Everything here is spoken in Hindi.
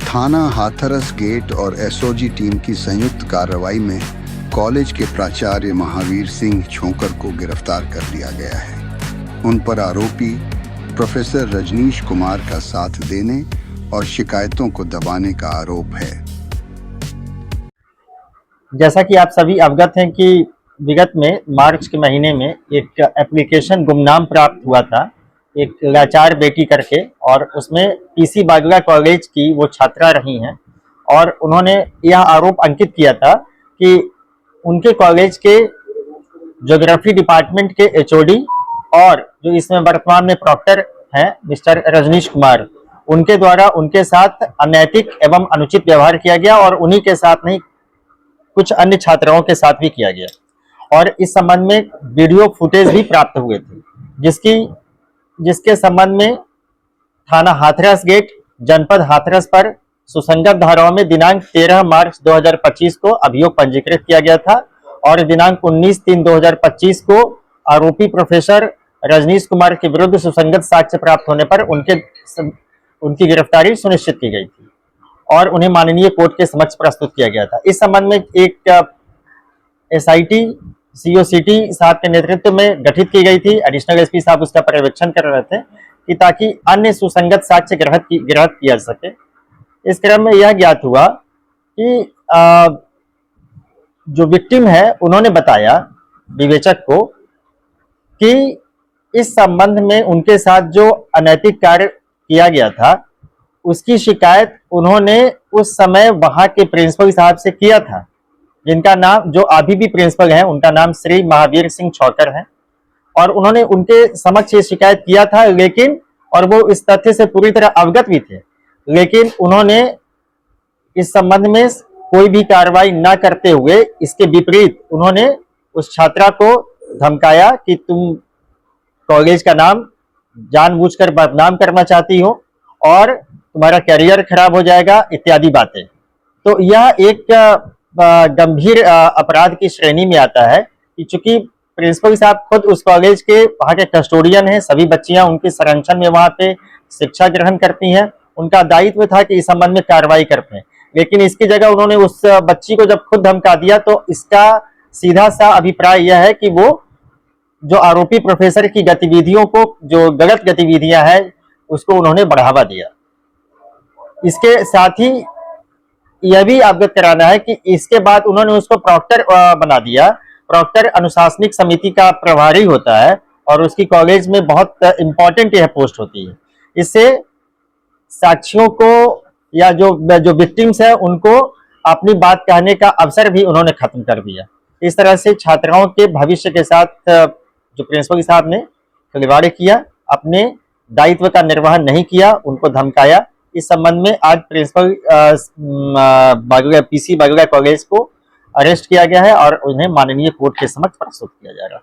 थाना हाथरस गेट और एसओजी टीम की संयुक्त कार्रवाई में कॉलेज के प्राचार्य महावीर सिंह छोकर को गिरफ्तार कर लिया गया है। उन पर आरोपी प्रोफेसर रजनीश कुमार का साथ देने और शिकायतों को दबाने का आरोप है। जैसा कि आप सभी अवगत हैं कि विगत में मार्च के महीने में एक एप्लीकेशन गुमनाम प्राप्त हुआ था, एक लाचार बेटी करके, और उसमें पीसी बागला कॉलेज की वो छात्रा रही हैं और उन्होंने यह आरोप अंकित किया था कि उनके कॉलेज के ज्योग्राफी डिपार्टमेंट के एचओडी और जो इसमें वर्तमान में प्रॉक्टर हैं मिस्टर रजनीश कुमार, उनके द्वारा उनके साथ अनैतिक एवं अनुचित व्यवहार किया गया और उन्हीं के साथ नहीं कुछ अन्य छात्राओं के साथ भी किया गया। और इस संबंध में वीडियो फुटेज भी प्राप्त हुए थे, जिसके संबंध में थाना हाथरस गेट जनपद हाथरस पर सुसंगत धाराओं में दिनांक 13 मार्च 2025 को अभियोग पंजीकृत किया गया था और दिनांक 19/3/2025 को आरोपी प्रोफेसर रजनीश कुमार के विरुद्ध सुसंगत साक्ष्य प्राप्त होने पर उनकी गिरफ्तारी सुनिश्चित की गई थी और उन्हें माननीय कोर्ट के समक्ष प्रस्तुत किया गया था। इस संबंध में एक एसआईटी सीओसीटी साहब के नेतृत्व में गठित की गई थी। एडिशनल एसपी साहब उसका पर्यवेक्षण कर रहे थे कि ताकि अन्य सुसंगत साक्ष्य ग्रहण किया जा सके। इस क्रम में यह ज्ञात हुआ कि जो विक्टिम है उन्होंने बताया विवेचक को कि इस संबंध में उनके साथ जो अनैतिक कार्य किया गया था उसकी शिकायत उन्होंने उस समय वहां के प्रिंसिपल साहब से किया था, जिनका नाम, जो अभी भी प्रिंसिपल हैं, उनका नाम श्री महावीर सिंह छोकर है। और उन्होंने उनके समक्ष ये शिकायत किया था, लेकिन और वो इस तथ्य से पूरी तरह अवगत भी थे, लेकिन उन्होंने इस संबंध में कोई भी कार्रवाई न करते हुए इसके विपरीत उन्होंने उस छात्रा को धमकाया कि तुम कॉलेज का नाम जानबूझकर बदनाम करना चाहती हो और तुम्हारा करियर खराब हो जाएगा इत्यादि बातें। तो यह एक गंभीर अपराध की श्रेणी में आता है कि चूंकि प्रिंसिपल साहब खुद उस कॉलेज के वहाँ के कस्टोडियन हैं, सभी बच्चियां उनके संरक्षण में वहाँ पे शिक्षा ग्रहण करती हैं, उनका दायित्व था कि इस संबंध में कार्रवाई करते हैं। लेकिन इसकी जगह उन्होंने उस बच्ची को जब खुद धमका दिया तो इसका सीधा सा अभिप्राय यह है कि वो जो आरोपी प्रोफेसर की गतिविधियों को, जो गलत गतिविधियां हैं, उसको उन्होंने बढ़ावा दिया। इसके साथ ही यह भी अवगत कराना है कि इसके बाद उन्होंने उसको प्रॉक्टर बना दिया। प्रॉक्टर अनुशासनिक समिति का प्रभारी होता है और उसकी कॉलेज में बहुत इंपॉर्टेंट यह पोस्ट होती है। इससे साक्षियों को या जो विक्टिम्स है उनको अपनी बात कहने का अवसर भी उन्होंने खत्म कर दिया। इस तरह से छात्राओं के भविष्य के साथ जो प्रिंसिपल साहब ने खिलवाड़ किया, अपने दायित्व का निर्वहन नहीं किया, उनको धमकाया। इस संबंध में आज प्रिंसिपल पीसी बागला कॉलेज को अरेस्ट किया गया है और उन्हें माननीय कोर्ट के समक्ष प्रस्तुत किया जाएगा।